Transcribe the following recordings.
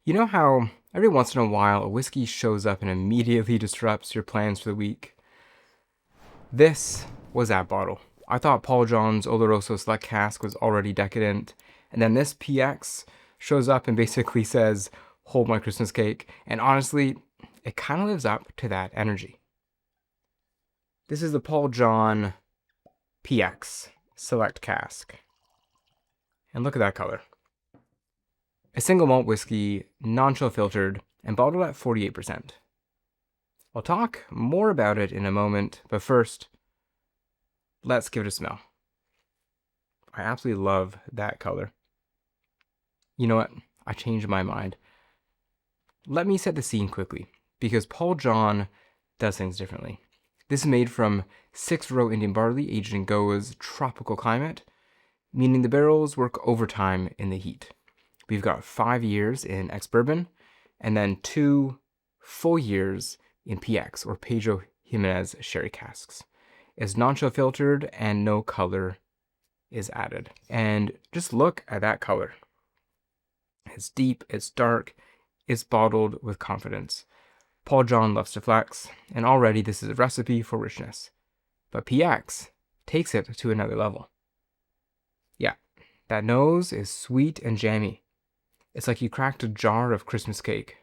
You know how every once in a while a whiskey shows up and immediately disrupts your plans for the week? This was that bottle. I thought Paul John's Oloroso Select Cask was already decadent, and then this PX shows up and basically says, "Hold my Christmas cake," and honestly, it kind of lives up to that energy. This is the Paul John PX Select Cask. And look at that color. A single malt whiskey, non-chill filtered, and bottled at 48%. I'll talk more about it in a moment, but first, let's give it a smell. I absolutely love that color. You know what? I changed my mind. Let me set the scene quickly, because Paul John does things differently. This is made from 6-row Indian barley aged in Goa's tropical climate, meaning the barrels work overtime in the heat. We've got 5 years in ex-bourbon, and then 2 full years in PX, or Pedro Ximénez sherry casks. It's non-chill filtered and no color is added. And just look at that color. It's deep, it's dark, it's bottled with confidence. Paul John loves to flex, and already this is a recipe for richness. But PX takes it to another level. Yeah, that nose is sweet and jammy. It's like you cracked a jar of Christmas cake.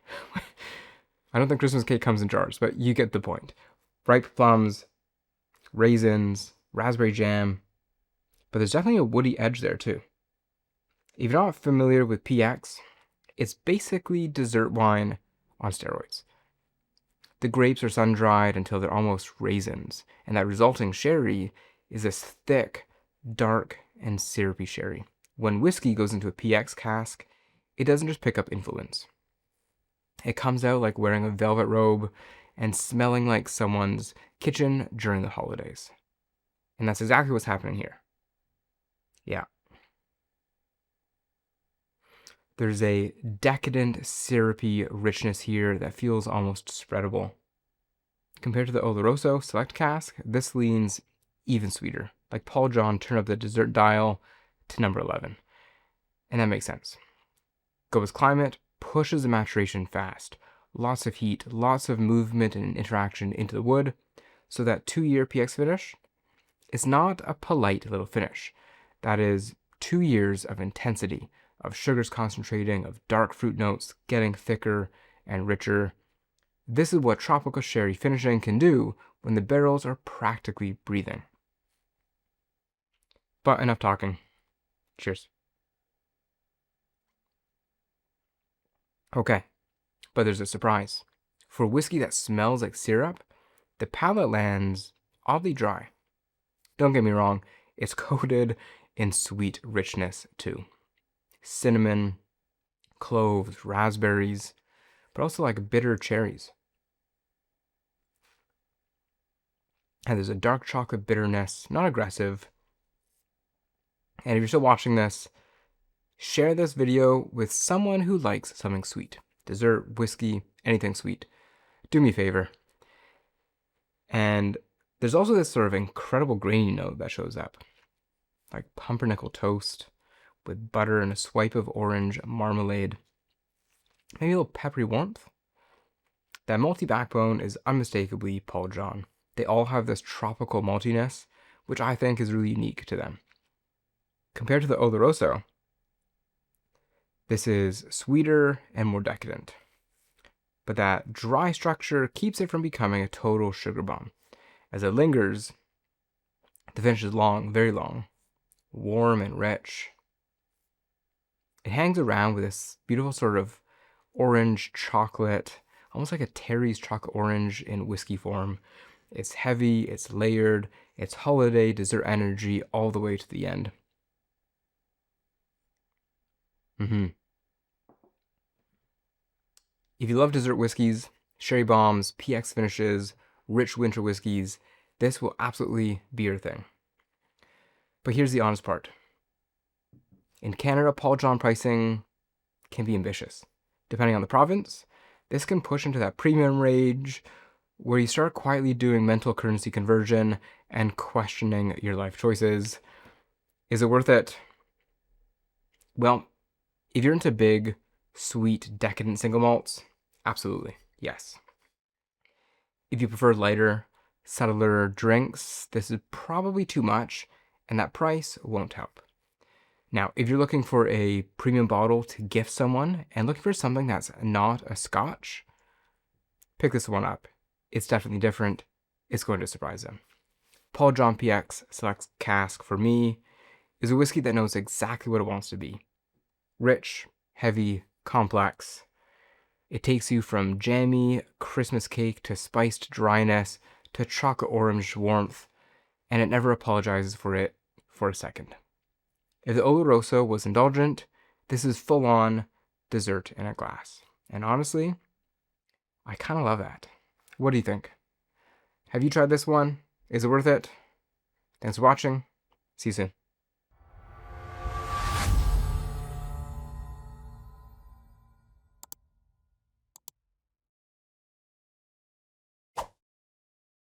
I don't think Christmas cake comes in jars, but you get the point. Ripe plums, raisins, raspberry jam, but there's definitely a woody edge there too. If you're not familiar with PX, it's basically dessert wine on steroids. The grapes are sun-dried until they're almost raisins, and that resulting sherry is this thick, dark, and syrupy sherry. When whiskey goes into a PX cask, it doesn't just pick up influence. It comes out like wearing a velvet robe and smelling like someone's kitchen during the holidays. And that's exactly what's happening here. Yeah. There's a decadent, syrupy richness here that feels almost spreadable. Compared to the Oloroso Select Cask, this leans even sweeter. Like Paul John turned up the dessert dial to number 11. And that makes sense. Goa's climate pushes the maturation fast. Lots of heat, lots of movement and interaction into the wood, so that 2-year PX finish is not a polite little finish. That is 2 years of intensity, of sugars concentrating, of dark fruit notes getting thicker and richer. This is what tropical sherry finishing can do when the barrels are practically breathing. But enough talking. Cheers. Okay, but there's a surprise. For whiskey that smells like syrup, the palate lands oddly dry. Don't get me wrong, it's coated in sweet richness too. Cinnamon, cloves, raspberries, but also like bitter cherries. And there's a dark chocolate bitterness, not aggressive. And if you're still watching this, share this video with someone who likes something sweet. Dessert, whiskey, anything sweet. Do me a favor. And there's also this sort of incredible grainy note that shows up. Like pumpernickel toast with butter and a swipe of orange marmalade. Maybe a little peppery warmth. That malty backbone is unmistakably Paul John. They all have this tropical maltiness, which I think is really unique to them. Compared to the Oloroso, this is sweeter and more decadent. But that dry structure keeps it from becoming a total sugar bomb. As it lingers, the finish is long, very long, warm and rich. It hangs around with this beautiful sort of orange chocolate, almost like a Terry's chocolate orange in whiskey form. It's heavy, it's layered, it's holiday dessert energy all the way to the end. If you love dessert whiskeys, sherry bombs, PX finishes, rich winter whiskeys, this will absolutely be your thing. But here's the honest part. In Canada, Paul John pricing can be ambitious. Depending on the province, this can push into that premium range where you start quietly doing mental currency conversion and questioning your life choices. Is it worth it? Well, if you're into big, sweet, decadent single malts? Absolutely, yes. If you prefer lighter, subtler drinks, this is probably too much, and that price won't help. Now, if you're looking for a premium bottle to gift someone and looking for something that's not a scotch, pick this one up. It's definitely different. It's going to surprise them. Paul John PX Select Cask, for me, is a whiskey that knows exactly what it wants to be. Rich, heavy, complex. It takes you from jammy Christmas cake to spiced dryness to chocolate orange warmth, and it never apologizes for it for a second. If the Oloroso was indulgent, this is full-on dessert in a glass. And honestly, I kind of love that. What do you think? Have you tried this one? Is it worth it? Thanks for watching. See you soon.